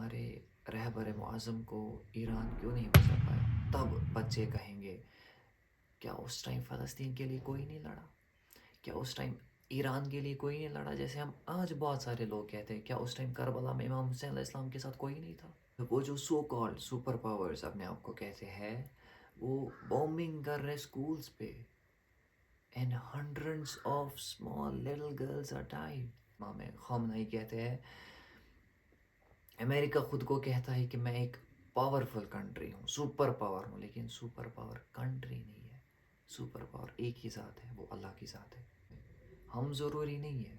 ہمارے رہبر معظم کو ایران کیوں نہیں بچا پایا؟ تب بچے کہیں گے کیا اس ٹائم فلسطین کے لیے کوئی نہیں لڑا؟ کیا اس ٹائم ایران کے لیے کوئی نہیں لڑا؟ جیسے ہم آج بہت سارے لوگ کہتے ہیں کیا اس ٹائم کربلا میں امام حسین علیہ السلام کے ساتھ کوئی نہیں تھا؟ وہ جو سو کالڈ سپر پاورز اپنے آپ کو کہتے ہیں وہ بومبنگ کر رہے اسکولز پہ and hundreds of small little girls are died. امام خامنہی کہتے ہیں امریکہ خود کو کہتا ہے کہ میں ایک پاورفل کنٹری ہوں، سپر پاور ہوں، لیکن سپر پاور کنٹری نہیں ہے، سپر پاور ایک ہی ذات ہے، وہ اللہ کی ذات ہے۔ ہم ضروری نہیں ہے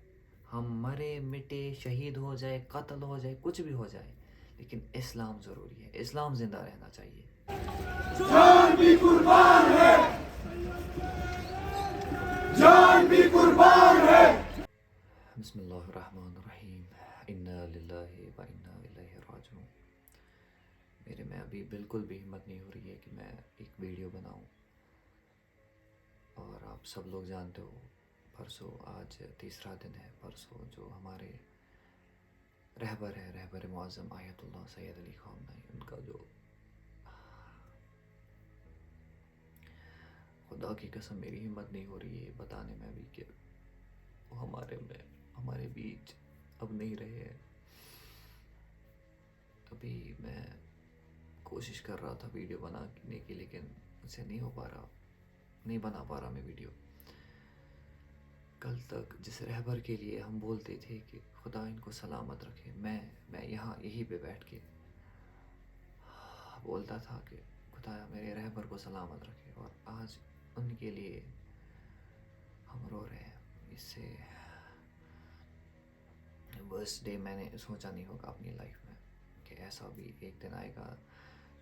ہم مرے مٹے شہید ہو جائے قتل ہو جائے کچھ بھی ہو جائے، لیکن اسلام ضروری ہے، اسلام زندہ رہنا چاہیے۔ جان بھی قربان ہے، جان بھی قربان ہے۔ بسم اللہ الرحمن الرحیم، انا للہ و انا الیہ راجعون۔ میرے میں ابھی بالکل بھی ہمت نہیں ہو رہی ہے کہ میں ایک ویڈیو بناؤں، اور آپ سب لوگ جانتے ہو پرسوں آج تیسرا دن ہے، پرسوں جو ہمارے رہبر ہے، رہبر معظم آیت اللہ سید علی خامنہی، ان کا جو خدا کی قسم میری ہمت نہیں ہو رہی ہے بتانے میں بھی کہ وہ ہمارے بیچ اب نہیں رہے ہیں۔ ابھی میں کوشش کر رہا تھا ویڈیو بنانے کی، لیکن مجھ سے نہیں ہو پا رہا، نہیں بنا پا رہا میں ویڈیو۔ کل تک جس رہبر کے لیے ہم بولتے تھے کہ خدا ان کو سلامت رکھے، میں یہاں یہیں پہ بیٹھ کے بولتا تھا کہ خدایا میرے رہبر کو سلامت رکھے، اور آج ان کے لیے ہم رو رہے ہیں۔ اس سے ورسٹ ڈے میں نے سوچا نہیں ہوگا اپنی لائف میں کہ ایسا بھی ایک دن آئے گا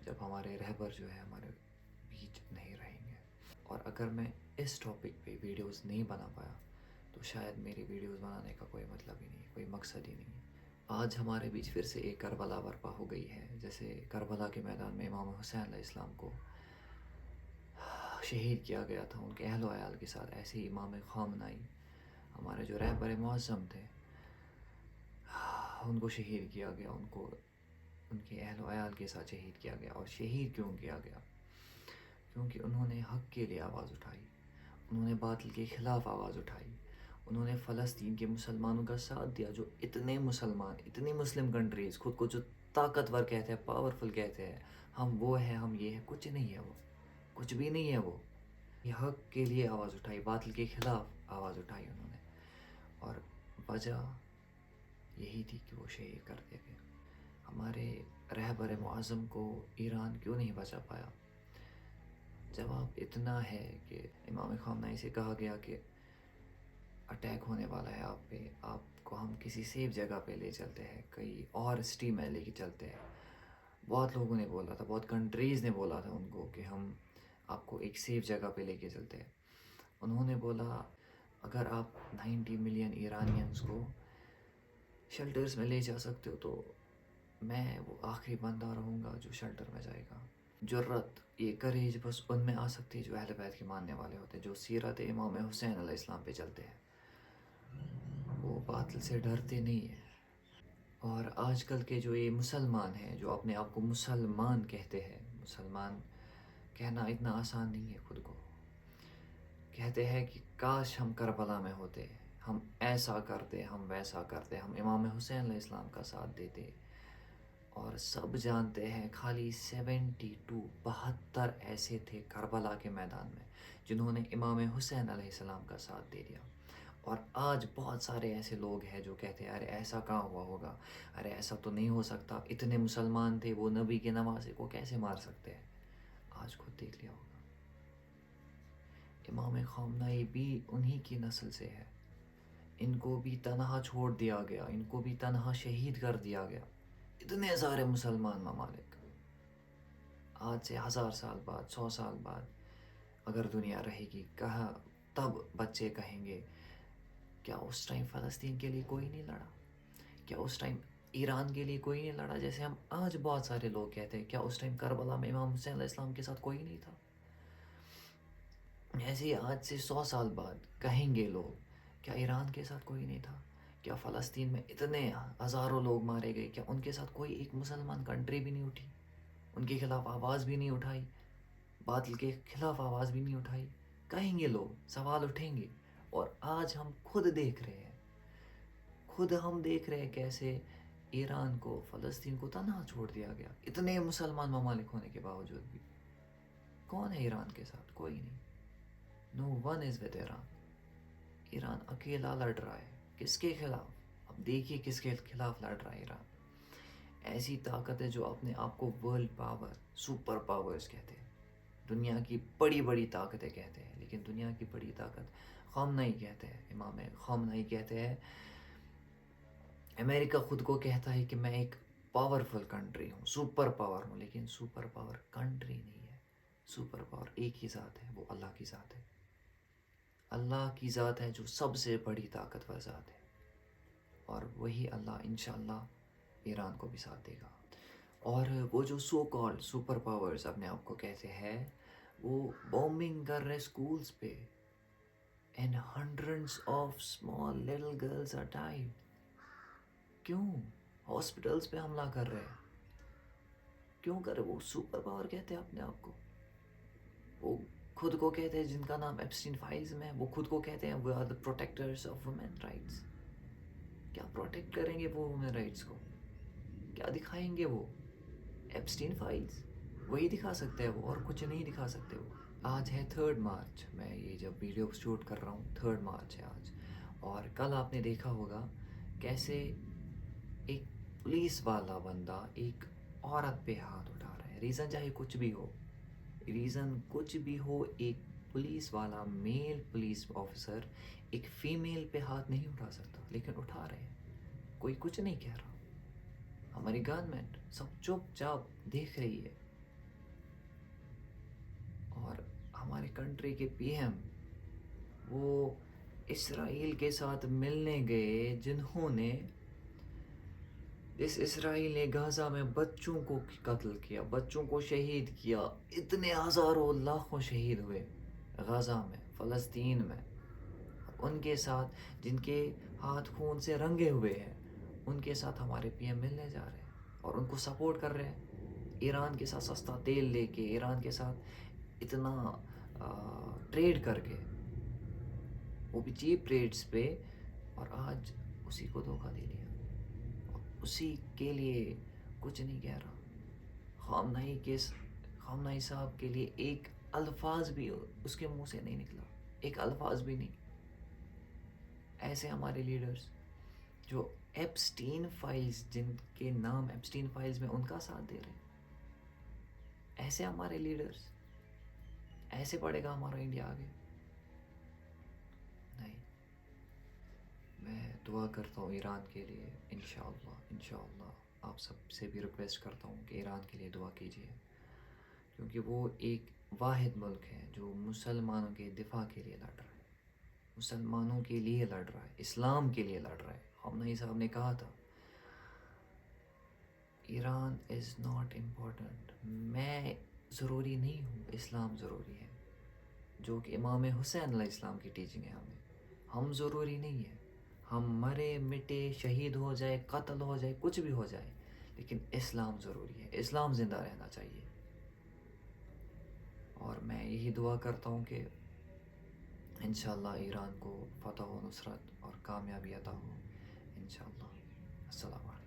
جب ہمارے رہبر جو ہے ہمارے بیچ نہیں رہیں گے۔ اور اگر میں اس ٹاپک پہ ویڈیوز نہیں بنا پایا تو شاید میری ویڈیوز بنانے کا کوئی مطلب ہی نہیں ہے، کوئی مقصد ہی نہیں ہے۔ آج ہمارے بیچ پھر سے ایک کربلا برپا ہو گئی ہے، جیسے کربلا کے میدان میں امام حسین علیہ السلام کو شہید کیا گیا تھا ان کے اہل و عیال کے ساتھ، ایسے ہی امام خامنہی ہمارے جو رہبر معظم تھے ان کو شہید کیا گیا، ان کو ان کے اہل و عیال کے ساتھ شہید کیا گیا۔ اور شہید کیوں کیا گیا؟ کیونکہ انہوں نے حق کے لیے آواز اٹھائی، انہوں نے باطل کے خلاف آواز اٹھائی، انہوں نے فلسطین کے مسلمانوں کا ساتھ دیا، جو اتنے مسلمان، اتنی مسلم کنٹریز خود کو جو طاقتور کہتے ہیں، پاورفل کہتے ہیں، ہم وہ ہیں، ہم یہ ہیں، کچھ نہیں ہے، وہ کچھ بھی نہیں ہے۔ وہ یہ حق کے لیے آواز اٹھائی، باطل کے خلاف آواز اٹھائی انہوں نے، اور وجہ یہی تھی کہ وہ شہید کر دیا گیا۔ ہمارے رہبر معظم کو ایران کیوں نہیں بچا پایا؟ جواب اتنا ہے کہ امام خامنہی سے کہا گیا کہ اٹیک ہونے والا ہے آپ پہ، آپ کو ہم کسی سیف جگہ پہ لے چلتے ہیں، کئی اور سٹی میں لے کے چلتے ہیں۔ بہت لوگوں نے بولا تھا، بہت کنٹریز نے بولا تھا ان کو کہ ہم آپ کو ایک سیف جگہ پہ لے کے چلتے ہیں۔ انہوں نے بولا اگر آپ 90 ملین ایرانینز کو شیلٹرز میں لے جا سکتے ہو تو میں وہ آخری بندہ رہوں گا جو شیلٹر میں جائے گا۔ جرت، یہ کریج بس ان میں آ سکتی ہے جو اہل بیت کے ماننے والے ہوتے ہیں، جو سیرت امام حسین علیہ السلام پہ چلتے ہیں، وہ باطل سے ڈرتے نہیں ہیں۔ اور آج کل کے جو یہ مسلمان ہیں، جو اپنے آپ کو مسلمان کہتے ہیں، مسلمان کہنا اتنا آسان نہیں ہے خود کو، کہتے ہیں کہ کاش ہم کربلا میں ہوتے، ہم ایسا کرتے، ہم ویسا کرتے، ہم امام حسین علیہ السلام کا ساتھ دیتے۔ اور سب جانتے ہیں خالی 72 ایسے تھے کربلا کے میدان میں جنہوں نے امام حسین علیہ السلام کا ساتھ دے دیا۔ اور آج بہت سارے ایسے لوگ ہیں جو کہتے ہیں ارے ایسا کہاں ہوا ہوگا، ارے ایسا تو نہیں ہو سکتا، اتنے مسلمان تھے، وہ نبی کے نواسے کو کیسے مار سکتے ہیں؟ آج خود دیکھ لیا ہوگا، امام خامنہی بھی انہی کی نسل سے ہے، ان کو بھی تنہا چھوڑ دیا گیا، ان کو بھی تنہا شہید کر دیا گیا۔ اتنے سارے مسلمان ممالک آج سے 1000 سال بعد، 100 سال بعد اگر دنیا رہے گی، کہا تب بچے کہیں گے کیا اس ٹائم فلسطین کے لیے کوئی نہیں لڑا؟ کیا اس ٹائم ایران کے لیے کوئی نہیں لڑا؟ جیسے ہم آج بہت سارے لوگ کہتے ہیں کیا اس ٹائم کربلا میں امام حسین علیہ السلام کے ساتھ کوئی نہیں تھا؟ ایسے ہی آج سے 100 سال بعد کہیں گے لوگ کیا ایران کے ساتھ کوئی نہیں تھا؟ کیا فلسطین میں اتنے ہزاروں لوگ مارے گئے، کیا ان کے ساتھ کوئی ایک مسلمان کنٹری بھی نہیں اٹھی، ان کے خلاف آواز بھی نہیں اٹھائی، باطل کے خلاف آواز بھی نہیں اٹھائی؟ کہیں گے لوگ، سوال اٹھیں گے۔ اور آج ہم خود دیکھ رہے ہیں، کیسے ایران کو، فلسطین کو تنہا چھوڑ دیا گیا، اتنے مسلمان ممالک ہونے کے باوجود بھی۔ کون ہے ایران کے ساتھ؟ کوئی نہیں۔ No one is with Iran. Iran اکیلا لڑ رہا ہے۔ کس کے خلاف؟ اب دیکھیے کس کے خلاف لڑ رہا ہے ایران۔ ایسی طاقت ہے جو اپنے آپ کو ورلڈ پاور، سپر پاورز کہتے ہیں، دنیا کی بڑی بڑی طاقتیں کہتے ہیں، لیکن دنیا کی بڑی طاقت خامنئی کہتے ہیں، امام خامنئی کہتے ہیں، امریکہ خود کو کہتا ہے کہ میں ایک پاورفل کنٹری ہوں، سپر پاور ہوں، لیکن سپر پاور کنٹری نہیں ہے، سپر پاور ایک ہی ذات ہے، وہ اللہ کی ذات ہے۔ اللہ کی ذات ہے جو سب سے بڑی طاقتور ذات ہے، اور وہی اللہ انشاءاللہ ایران کو بھی ساتھ دے گا۔ اور وہ جو سو کالڈ سپر پاورز اپنے آپ کو کہتے ہیں، وہ بومبنگ کر رہے اسکولز پہ، and hundreds of small little girls are died. کیوں؟ ہاسپٹلز پہ حملہ کر رہے ہیں، کیوں کر رہے؟ وہ سپر پاور کہتے ہیں اپنے آپ کو، وہ خود کو کہتے ہیں، جن کا نام ایپسٹین فائلز میں ہے، وہ خود کو کہتے ہیں we are the protectors of women rights۔ کیا پروٹیکٹ کریں گے وہ وومن رائٹس کو؟ کیا دکھائیں گے وہ؟ ایپسٹین فائلز وہی دکھا سکتے ہیں وہ، اور کچھ نہیں دکھا سکتے وہ۔ آج ہے 3 مارچ، میں یہ جب ویڈیو شوٹ کر رہا ہوں 3 مارچ ہے آج، اور کل آپ نے دیکھا ہوگا کیسے ایک پولیس والا بندہ ایک عورت پہ ہاتھ اٹھا رہا ہے، ریزن چاہے کچھ بھی ہو، ایک پولیس والا، میل پولیس آفیسر ایک فیمیل پہ ہاتھ نہیں اٹھا سکتا، لیکن اٹھا رہے ہیں، کوئی کچھ نہیں کہہ رہا۔ ہماری گورنمنٹ سب چپ چاپ دیکھ رہی ہے، اور ہمارے کنٹری کے پی ایم وہ اسرائیل کے ساتھ ملنے گئے، جس اسرائیل نے غزہ میں بچوں کو قتل کیا، بچوں کو شہید کیا، اتنے ہزاروں لاکھوں شہید ہوئے غزہ میں، فلسطین میں، ان کے ساتھ جن کے ہاتھ خون سے رنگے ہوئے ہیں، ان کے ساتھ ہمارے پی ایم ملنے جا رہے ہیں اور ان کو سپورٹ کر رہے ہیں۔ ایران کے ساتھ سستا تیل لے کے، ایران کے ساتھ اتنا ٹریڈ کر کے، وہ بھی چیپ ریٹس پہ، اور آج اسی کو دھوکہ دے لیا، اسی کے لیے کچھ نہیں کہہ رہا۔ خامنئی صاحب کے لیے ایک الفاظ بھی اس کے منہ سے نہیں نکلا، ایک الفاظ بھی نہیں۔ ایسے ہمارے لیڈرز جو ایپسٹین فائلز، جن کے نام ایپسٹین فائلز میں، ان کا ساتھ دے رہے ہیں، ایسے ہمارے لیڈرز، ایسے پڑے گا ہمارا انڈیا آگے؟ نہیں۔ میں دعا کرتا ہوں ایران کے لیے، انشاءاللہ آپ سب سے بھی ریکویسٹ کرتا ہوں کہ ایران کے لیے دعا کیجیے، کیونکہ وہ ایک واحد ملک ہے جو مسلمانوں کے دفاع کے لیے لڑ رہا ہے، مسلمانوں کے لیے لڑ رہا ہے، اسلام کے لیے لڑ رہا ہے۔ خامنئی صاحب نے کہا تھا ایران از ناٹ امپورٹنٹ، میں ضروری نہیں ہوں، اسلام ضروری ہے، جو کہ امام حسین علیہ السلام کی ٹیچنگ ہے ہم ضروری نہیں ہے، ہم مرے مٹے، شہید ہو جائے، قتل ہو جائے، کچھ بھی ہو جائے، لیکن اسلام ضروری ہے، اسلام زندہ رہنا چاہیے۔ اور میں یہی دعا کرتا ہوں کہ انشاءاللہ ایران کو فتح و نصرت اور کامیابی عطا ہو، انشاءاللہ۔ السلام علیکم۔